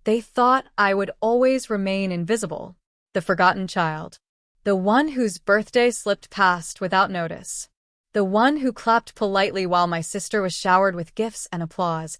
they thought I would always remain invisible. The forgotten child. The one whose birthday slipped past without notice. The one who clapped politely while my sister was showered with gifts and applause,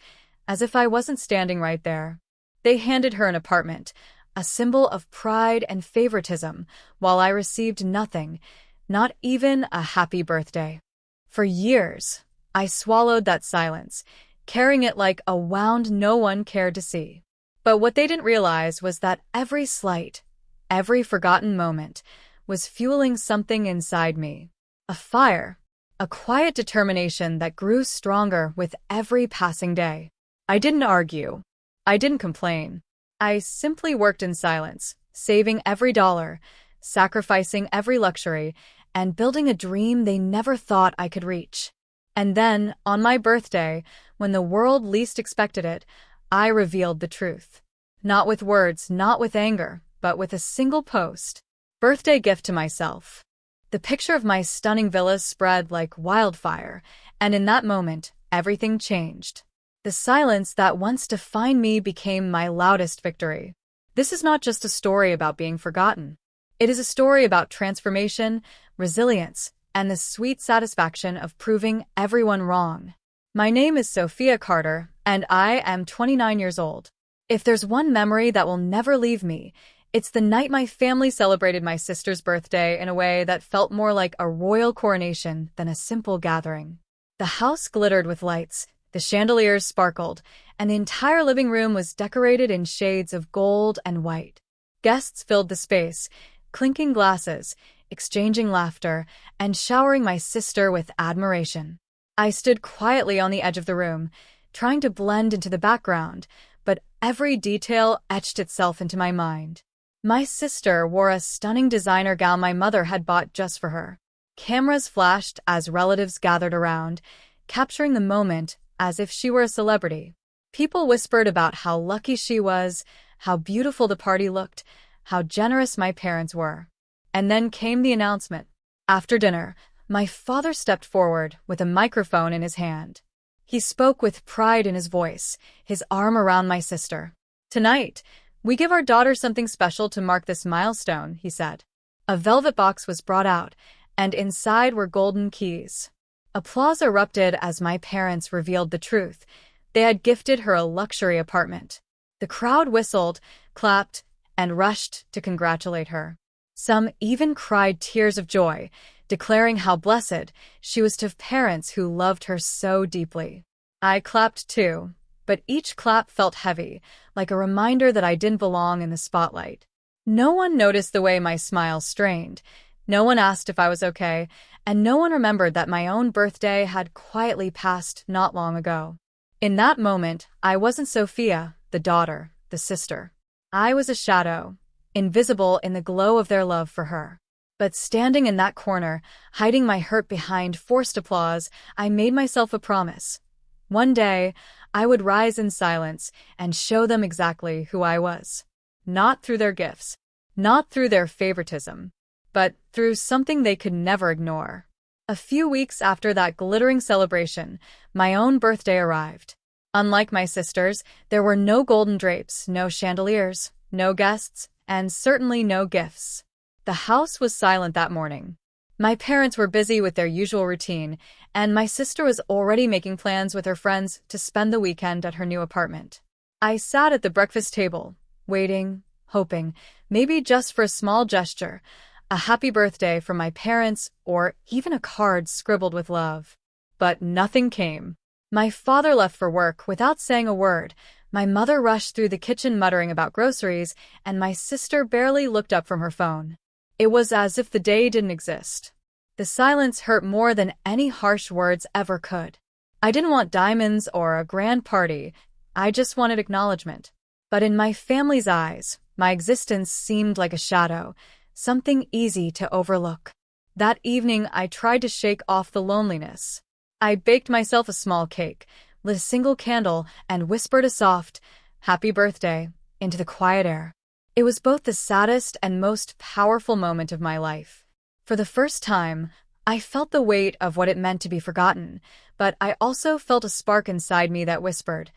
as if I wasn't standing right there. They handed her an apartment, a symbol of pride and favoritism, while I received nothing, not even a happy birthday. For years, I swallowed that silence, carrying it like a wound no one cared to see. But what they didn't realize was that every slight, every forgotten moment, was fueling something inside me. A fire, a quiet determination that grew stronger with every passing day. I didn't argue. I didn't complain. I simply worked in silence, saving every dollar, sacrificing every luxury, and building a dream they never thought I could reach. And then, on my birthday, when the world least expected it, I revealed the truth. Not with words, not with anger, but with a single post. Birthday gift to myself. The picture of my stunning villa spread like wildfire, and in that moment, everything changed. The silence that once defined me became my loudest victory. This is not just a story about being forgotten. It is a story about transformation, resilience, and the sweet satisfaction of proving everyone wrong. My name is Sophia Carter, and I am 29 years old. If there's one memory that will never leave me, it's the night my family celebrated my sister's birthday in a way that felt more like a royal coronation than a simple gathering. The house glittered with lights, the chandeliers sparkled, and the entire living room was decorated in shades of gold and white. Guests filled the space, clinking glasses, exchanging laughter, and showering my sister with admiration. I stood quietly on the edge of the room, trying to blend into the background, but every detail etched itself into my mind. My sister wore a stunning designer gown my mother had bought just for her. Cameras flashed as relatives gathered around, capturing the moment as if she were a celebrity. People whispered about how lucky she was, how beautiful the party looked, how generous my parents were. And then came the announcement. After dinner, my father stepped forward with a microphone in his hand. He spoke with pride in his voice, his arm around my sister. "Tonight, we give our daughter something special to mark this milestone," he said. A velvet box was brought out, and inside were golden keys. Applause erupted as my parents revealed the truth. They had gifted her a luxury apartment. The crowd whistled, clapped, and rushed to congratulate her. Some even cried tears of joy, declaring how blessed she was to have parents who loved her so deeply. I clapped too, but each clap felt heavy, like a reminder that I didn't belong in the spotlight. No one noticed the way my smile strained. No one asked if I was okay, and no one remembered that my own birthday had quietly passed not long ago. In that moment, I wasn't Sophia, the daughter, the sister. I was a shadow, invisible in the glow of their love for her. But standing in that corner, hiding my hurt behind forced applause, I made myself a promise. One day, I would rise in silence and show them exactly who I was. Not through their gifts, not through their favoritism, but through something they could never ignore. A few weeks after that glittering celebration, my own birthday arrived. Unlike my sister's, there were no golden drapes, no chandeliers, no guests, and certainly no gifts. The house was silent that morning. My parents were busy with their usual routine, and my sister was already making plans with her friends to spend the weekend at her new apartment. I sat at the breakfast table, waiting, hoping, maybe just for a small gesture, a happy birthday from my parents, or even a card scribbled with love. But nothing came. My father left for work without saying a word. My mother rushed through the kitchen muttering about groceries, and my sister barely looked up from her phone. It was as if the day didn't exist. The silence hurt more than any harsh words ever could. I didn't want diamonds or a grand party. I just wanted acknowledgement. But in my family's eyes, my existence seemed like a shadow, something easy to overlook. That evening, I tried to shake off the loneliness. I baked myself a small cake, lit a single candle, and whispered a soft, "Happy birthday," into the quiet air. It was both the saddest and most powerful moment of my life. For the first time, I felt the weight of what it meant to be forgotten, but I also felt a spark inside me that whispered,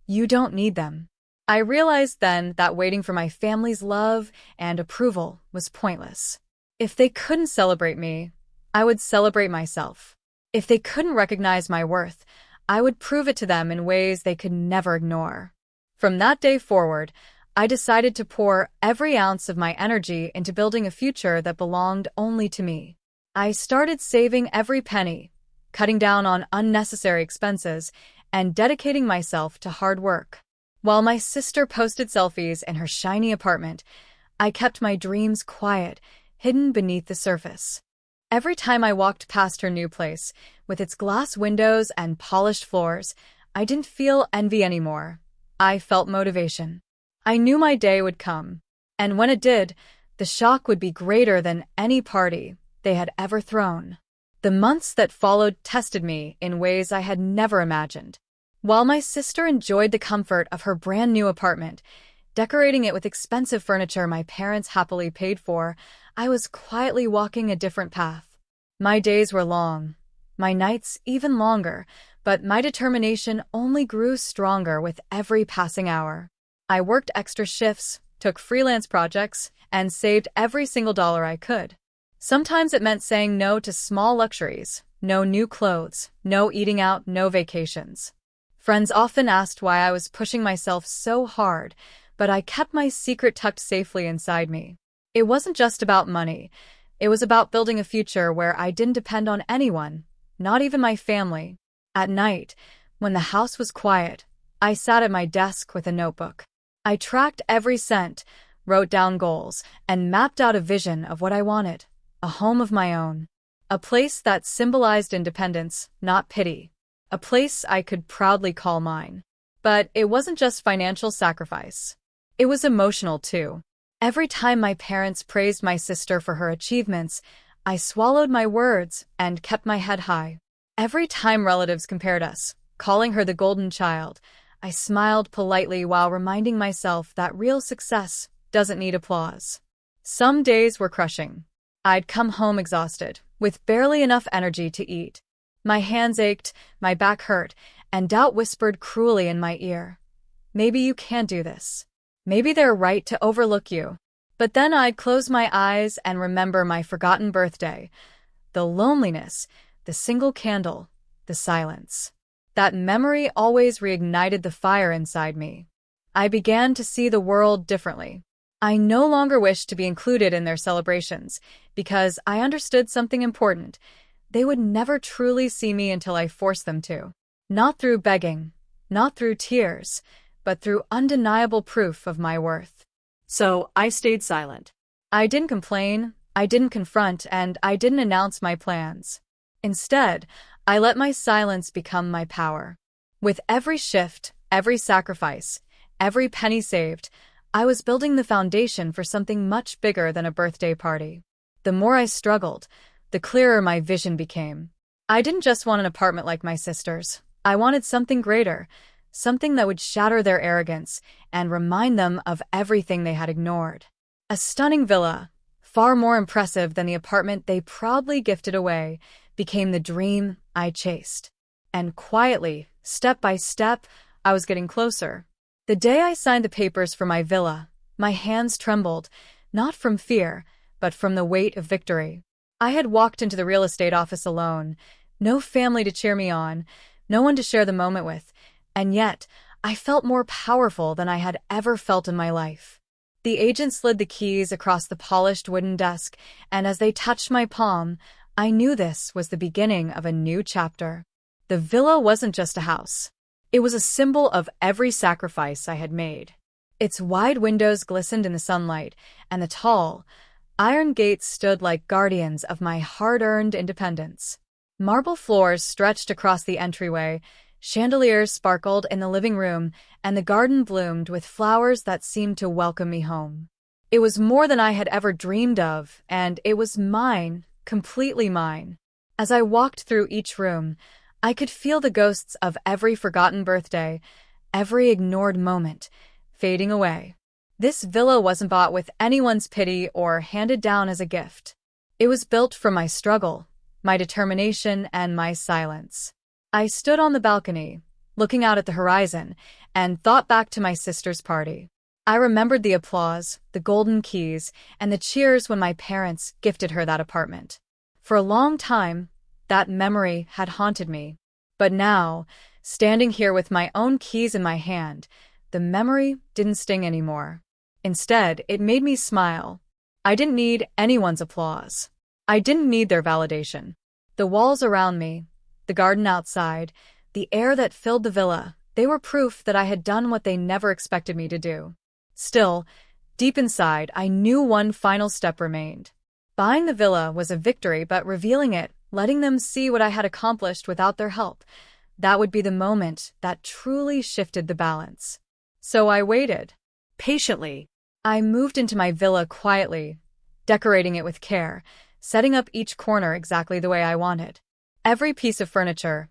"You don't need them." I realized then that waiting for my family's love and approval was pointless. If they couldn't celebrate me, I would celebrate myself. If they couldn't recognize my worth, I would prove it to them in ways they could never ignore. From that day forward, I decided to pour every ounce of my energy into building a future that belonged only to me. I started saving every penny, cutting down on unnecessary expenses, and dedicating myself to hard work. While my sister posted selfies in her shiny apartment, I kept my dreams quiet, hidden beneath the surface. Every time I walked past her new place, with its glass windows and polished floors, I didn't feel envy anymore. I felt motivation. I knew my day would come, and when it did, the shock would be greater than any party they had ever thrown. The months that followed tested me in ways I had never imagined. While my sister enjoyed the comfort of her brand new apartment, decorating it with expensive furniture my parents happily paid for, I was quietly walking a different path. My days were long, my nights even longer, but my determination only grew stronger with every passing hour. I worked extra shifts, took freelance projects, and saved every single dollar I could. Sometimes it meant saying no to small luxuries, no new clothes, no eating out, no vacations. Friends often asked why I was pushing myself so hard, but I kept my secret tucked safely inside me. It wasn't just about money. It was about building a future where I didn't depend on anyone, not even my family. At night, when the house was quiet, I sat at my desk with a notebook. I tracked every cent, wrote down goals, and mapped out a vision of what I wanted. A home of my own. A place that symbolized independence, not pity. A place I could proudly call mine. But it wasn't just financial sacrifice. It was emotional too. Every time my parents praised my sister for her achievements, I swallowed my words and kept my head high. Every time relatives compared us, calling her the golden child, I smiled politely while reminding myself that real success doesn't need applause. Some days were crushing. I'd come home exhausted, with barely enough energy to eat. My hands ached, my back hurt, and doubt whispered cruelly in my ear. Maybe you can't do this. Maybe they're right to overlook you. But then I'd close my eyes and remember my forgotten birthday. The loneliness, the single candle, the silence. That memory always reignited the fire inside me. I began to see the world differently. I no longer wished to be included in their celebrations, because I understood something important. They would never truly see me until I forced them to. Not through begging, not through tears, but through undeniable proof of my worth. So I stayed silent. I didn't complain, I didn't confront, and I didn't announce my plans. Instead, I let my silence become my power. With every shift, every sacrifice, every penny saved, I was building the foundation for something much bigger than a birthday party. The more I struggled, the clearer my vision became. I didn't just want an apartment like my sister's. I wanted something greater, something that would shatter their arrogance and remind them of everything they had ignored. A stunning villa, far more impressive than the apartment they proudly gifted away, became the dream I chased. And quietly, step by step, I was getting closer. The day I signed the papers for my villa, my hands trembled, not from fear, but from the weight of victory. I had walked into the real estate office alone, no family to cheer me on, no one to share the moment with, and yet I felt more powerful than I had ever felt in my life. The agent slid the keys across the polished wooden desk, and as they touched my palm, I knew this was the beginning of a new chapter. The villa wasn't just a house. It was a symbol of every sacrifice I had made. Its wide windows glistened in the sunlight, and the tall, iron gates stood like guardians of my hard-earned independence. Marble floors stretched across the entryway, chandeliers sparkled in the living room, and the garden bloomed with flowers that seemed to welcome me home. It was more than I had ever dreamed of, and it was mine, completely mine. As I walked through each room, I could feel the ghosts of every forgotten birthday, every ignored moment, fading away. This villa wasn't bought with anyone's pity or handed down as a gift. It was built from my struggle, my determination, and my silence. I stood on the balcony, looking out at the horizon, and thought back to my sister's party. I remembered the applause, the golden keys, and the cheers when my parents gifted her that apartment. For a long time, that memory had haunted me. But now, standing here with my own keys in my hand, the memory didn't sting anymore. Instead, it made me smile. I didn't need anyone's applause. I didn't need their validation. The walls around me, the garden outside, the air that filled the villa, they were proof that I had done what they never expected me to do. Still, deep inside, I knew one final step remained. Buying the villa was a victory, but revealing it, letting them see what I had accomplished without their help, that would be the moment that truly shifted the balance. So I waited. Patiently. I moved into my villa quietly, decorating it with care, setting up each corner exactly the way I wanted. Every piece of furniture,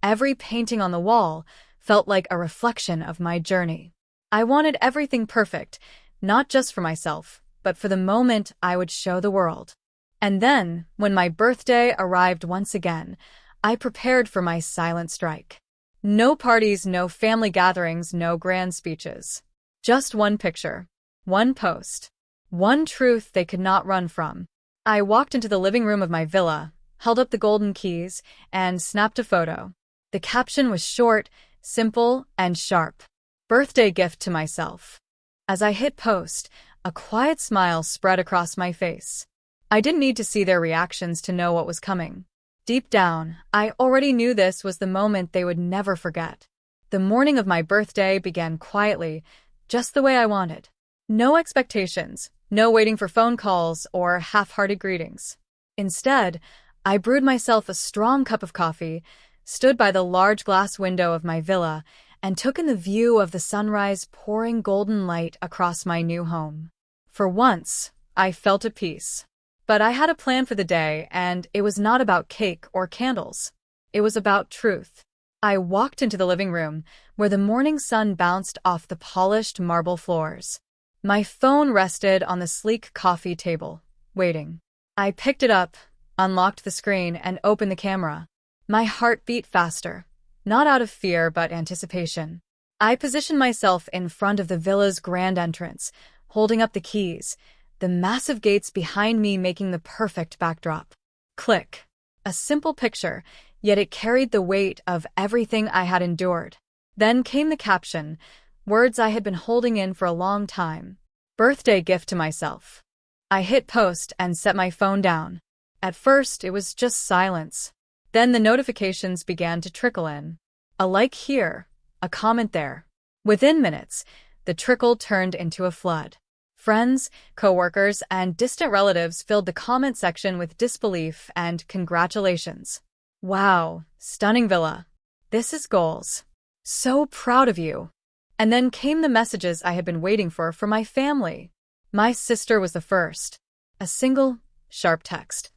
every painting on the wall, felt like a reflection of my journey. I wanted everything perfect, not just for myself, but for the moment I would show the world. And then, when my birthday arrived once again, I prepared for my silent strike. No parties, no family gatherings, no grand speeches. Just one picture, one post, one truth they could not run from. I walked into the living room of my villa, held up the golden keys, and snapped a photo. The caption was short, simple, and sharp. Birthday gift to myself. As I hit post, a quiet smile spread across my face. I didn't need to see their reactions to know what was coming. Deep down, I already knew this was the moment they would never forget. The morning of my birthday began quietly, just the way I wanted. No expectations, no waiting for phone calls or half-hearted greetings. Instead, I brewed myself a strong cup of coffee, stood by the large glass window of my villa, and took in the view of the sunrise pouring golden light across my new home. For once, I felt at peace. But I had a plan for the day, and it was not about cake or candles. It was about truth. I walked into the living room, where the morning sun bounced off the polished marble floors. My phone rested on the sleek coffee table, waiting. I picked it up, unlocked the screen, and opened the camera. My heart beat faster. Not out of fear, but anticipation. I positioned myself in front of the villa's grand entrance, holding up the keys, the massive gates behind me making the perfect backdrop. Click. A simple picture, yet it carried the weight of everything I had endured. Then came the caption, words I had been holding in for a long time. Birthday gift to myself. I hit post and set my phone down. At first, it was just silence. Then the notifications began to trickle in. A like here, a comment there. Within minutes, the trickle turned into a flood. Friends, coworkers, and distant relatives filled the comment section with disbelief and congratulations. Wow, stunning villa. This is goals. So proud of you. And then came the messages I had been waiting for my family. My sister was the first. A single, sharp text.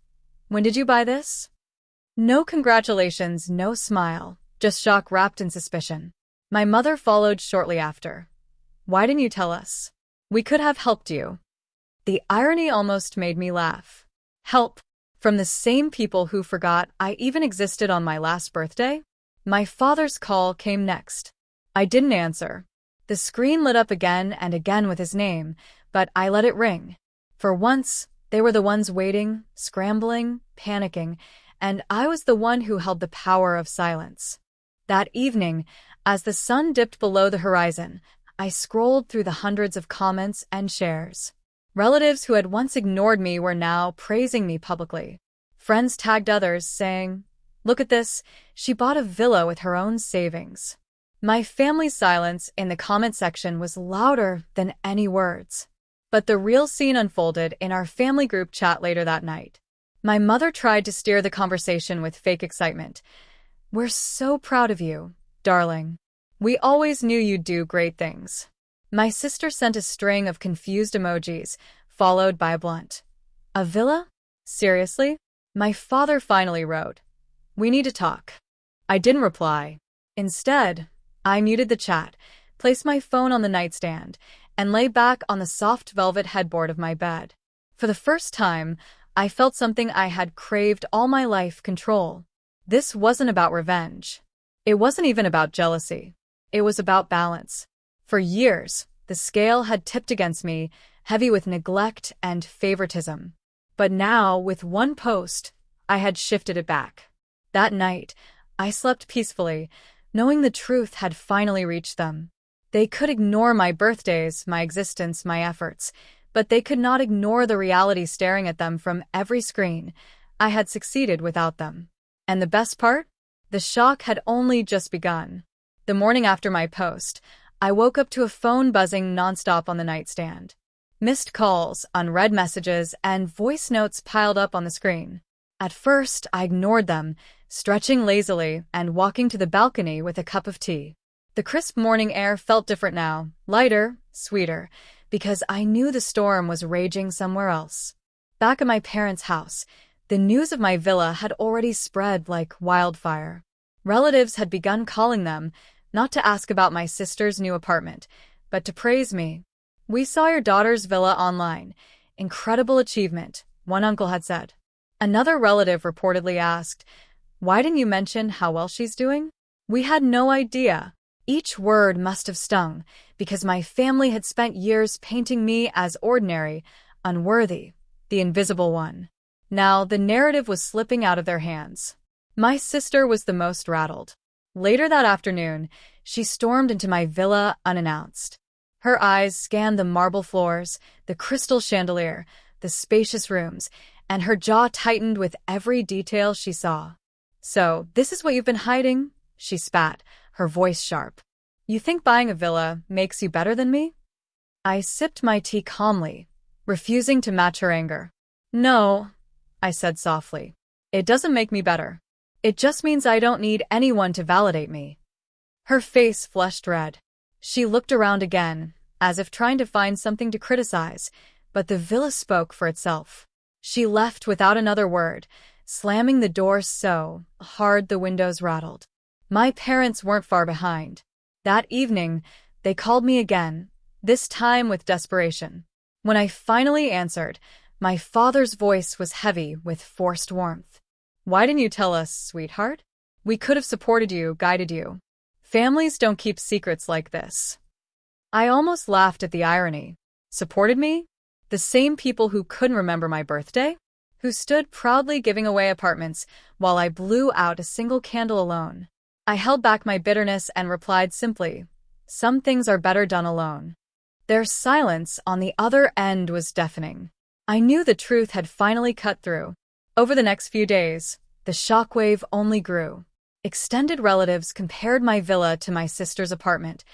When did you buy this? No congratulations, no smile, just shock wrapped in suspicion. My mother followed shortly after. Why didn't you tell us? We could have helped you. The irony almost made me laugh. Help? From the same people who forgot I even existed on my last birthday? My father's call came next. I didn't answer. The screen lit up again and again with his name, but I let it ring. For once, they were the ones waiting, scrambling, panicking, and I was the one who held the power of silence. That evening, as the sun dipped below the horizon, I scrolled through the hundreds of comments and shares. Relatives who had once ignored me were now praising me publicly. Friends tagged others, saying, "Look at this, she bought a villa with her own savings." My family's silence in the comment section was louder than any words. But the real scene unfolded in our family group chat later that night. My mother tried to steer the conversation with fake excitement. "We're so proud of you, darling. We always knew you'd do great things." My sister sent a string of confused emojis, followed by a blunt, "A villa? Seriously?" My father finally wrote, "We need to talk." I didn't reply. Instead, I muted the chat, placed my phone on the nightstand, and lay back on the soft velvet headboard of my bed. For the first time, I felt something I had craved all my life: control. This wasn't about revenge. It wasn't even about jealousy. It was about balance. For years, the scale had tipped against me, heavy with neglect and favoritism. But now, with one post, I had shifted it back. That night, I slept peacefully, knowing the truth had finally reached them. They could ignore my birthdays, my existence, my efforts, but they could not ignore the reality staring at them from every screen. I had succeeded without them. And the best part? The shock had only just begun. The morning after my post, I woke up to a phone buzzing nonstop on the nightstand. Missed calls, unread messages, and voice notes piled up on the screen. At first, I ignored them, stretching lazily and walking to the balcony with a cup of tea. The crisp morning air felt different now, lighter, sweeter, because I knew the storm was raging somewhere else. Back at my parents' house, the news of my villa had already spread like wildfire. Relatives had begun calling them, not to ask about my sister's new apartment, but to praise me. "We saw your daughter's villa online. Incredible achievement," one uncle had said. Another relative reportedly asked, "Why didn't you mention how well she's doing?" We had no idea. Each word must have stung, because my family had spent years painting me as ordinary, unworthy, the invisible one. Now the narrative was slipping out of their hands. My sister was the most rattled. Later that afternoon, she stormed into my villa unannounced. Her eyes scanned the marble floors, the crystal chandelier, the spacious rooms, and her jaw tightened with every detail she saw. "So, this is what you've been hiding?" she spat, her voice sharp. "You think buying a villa makes you better than me?" I sipped my tea calmly, refusing to match her anger. "No," I said softly. "It doesn't make me better. It just means I don't need anyone to validate me." Her face flushed red. She looked around again, as if trying to find something to criticize, but the villa spoke for itself. She left without another word, slamming the door so hard the windows rattled. My parents weren't far behind. That evening, they called me again, this time with desperation. When I finally answered, my father's voice was heavy with forced warmth. "Why didn't you tell us, sweetheart? We could have supported you, guided you. Families don't keep secrets like this." I almost laughed at the irony. Supported me? The same people who couldn't remember my birthday? Who stood proudly giving away apartments while I blew out a single candle alone. I held back my bitterness and replied simply, "Some things are better done alone." Their silence on the other end was deafening. I knew the truth had finally cut through. Over the next few days, the shockwave only grew. Extended relatives compared my villa to my sister's apartment,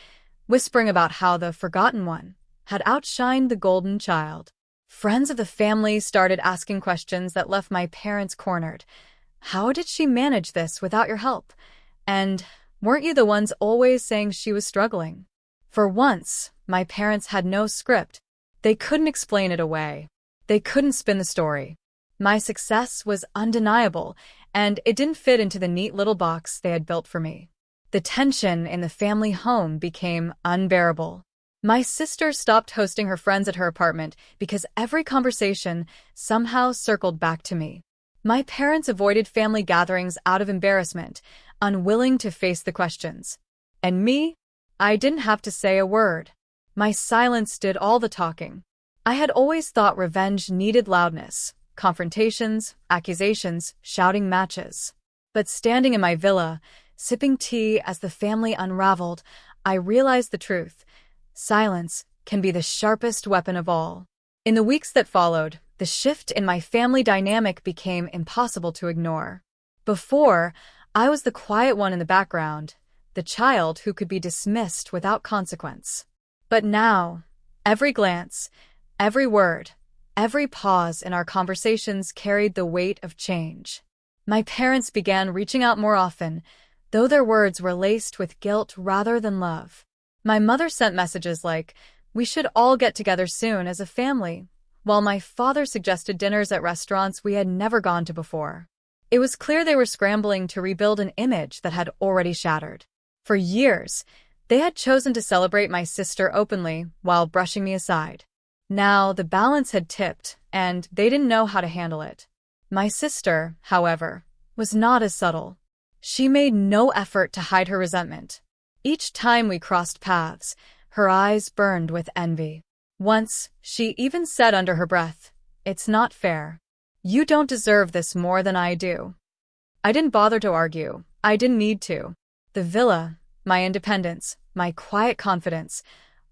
whispering about how the forgotten one had outshined the golden child. Friends of the family started asking questions that left my parents cornered. "How did she manage this without your help? And weren't you the ones always saying she was struggling?" For once, my parents had no script. They couldn't explain it away. They couldn't spin the story. My success was undeniable, and it didn't fit into the neat little box they had built for me. The tension in the family home became unbearable. My sister stopped hosting her friends at her apartment because every conversation somehow circled back to me. My parents avoided family gatherings out of embarrassment, unwilling to face the questions. And me? I didn't have to say a word. My silence did all the talking. I had always thought revenge needed loudness, confrontations, accusations, shouting matches. But standing in my villa, sipping tea as the family unraveled, I realized the truth. Silence can be the sharpest weapon of all. In the weeks that followed, the shift in my family dynamic became impossible to ignore. Before, I was the quiet one in the background, the child who could be dismissed without consequence. But now, every glance, every word, every pause in our conversations carried the weight of change. My parents began reaching out more often, though their words were laced with guilt rather than love. My mother sent messages like, "We should all get together soon as a family," while my father suggested dinners at restaurants we had never gone to before. It was clear they were scrambling to rebuild an image that had already shattered. For years, they had chosen to celebrate my sister openly while brushing me aside. Now the balance had tipped, and they didn't know how to handle it. My sister, however, was not as subtle. She made no effort to hide her resentment. Each time we crossed paths, her eyes burned with envy. Once, she even said under her breath, "It's not fair. You don't deserve this more than I do." I didn't bother to argue. I didn't need to. The villa, my independence, my quiet confidence,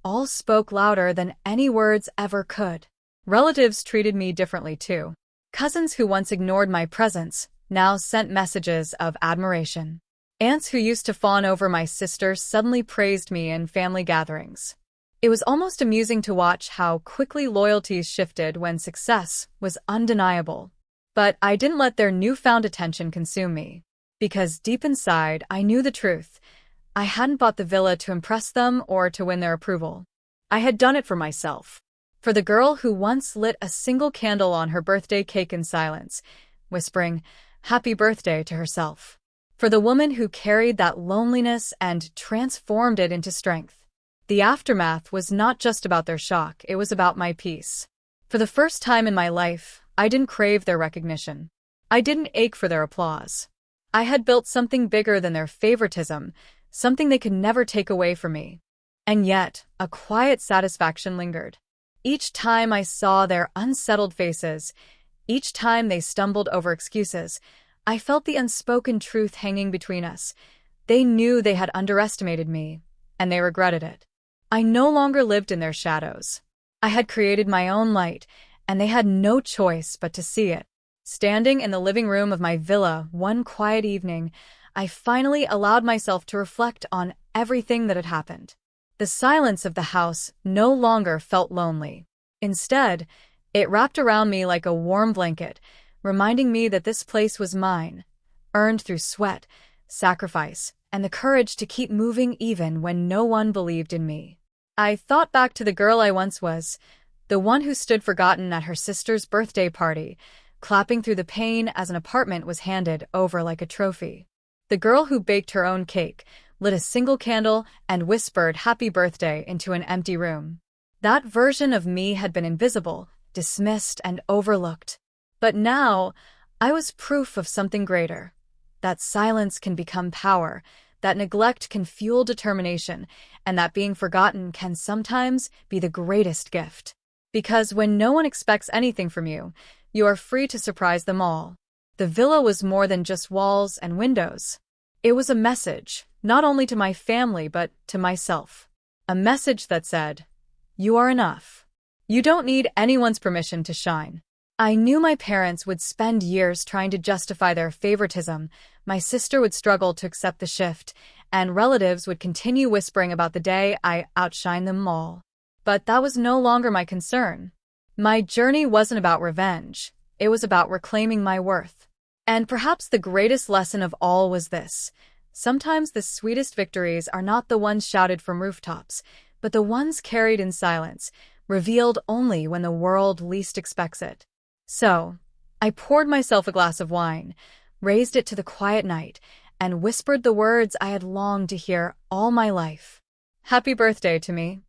all spoke louder than any words ever could. Relatives treated me differently too. Cousins who once ignored my presence now sent messages of admiration. Aunts who used to fawn over my sister suddenly praised me in family gatherings. It was almost amusing to watch how quickly loyalties shifted when success was undeniable. But I didn't let their newfound attention consume me. Because deep inside, I knew the truth. I hadn't bought the villa to impress them or to win their approval. I had done it for myself. For the girl who once lit a single candle on her birthday cake in silence, whispering, "Happy birthday" to herself. For the woman who carried that loneliness and transformed it into strength. The aftermath was not just about their shock, it was about my peace. For the first time in my life, I didn't crave their recognition. I didn't ache for their applause. I had built something bigger than their favoritism, something they could never take away from me. And yet, a quiet satisfaction lingered. Each time I saw their unsettled faces, each time they stumbled over excuses, I felt the unspoken truth hanging between us. They knew they had underestimated me, and they regretted it. I no longer lived in their shadows. I had created my own light, and they had no choice but to see it. Standing in the living room of my villa one quiet evening, I finally allowed myself to reflect on everything that had happened. The silence of the house no longer felt lonely. Instead, it wrapped around me like a warm blanket, reminding me that this place was mine, earned through sweat, sacrifice, and the courage to keep moving even when no one believed in me. I thought back to the girl I once was, the one who stood forgotten at her sister's birthday party, clapping through the pain as an apartment was handed over like a trophy. The girl who baked her own cake, lit a single candle, and whispered "Happy birthday" into an empty room. That version of me had been invisible, dismissed, and overlooked. But now, I was proof of something greater. That silence can become power, that neglect can fuel determination, and that being forgotten can sometimes be the greatest gift. Because when no one expects anything from you, you are free to surprise them all. The villa was more than just walls and windows. It was a message, not only to my family but to myself. A message that said, "You are enough. You don't need anyone's permission to shine." I knew my parents would spend years trying to justify their favoritism, my sister would struggle to accept the shift, and relatives would continue whispering about the day I outshined them all. But that was no longer my concern. My journey wasn't about revenge, it was about reclaiming my worth. And perhaps the greatest lesson of all was this: sometimes the sweetest victories are not the ones shouted from rooftops, but the ones carried in silence, revealed only when the world least expects it. So, I poured myself a glass of wine, raised it to the quiet night, and whispered the words I had longed to hear all my life. "Happy birthday" to me.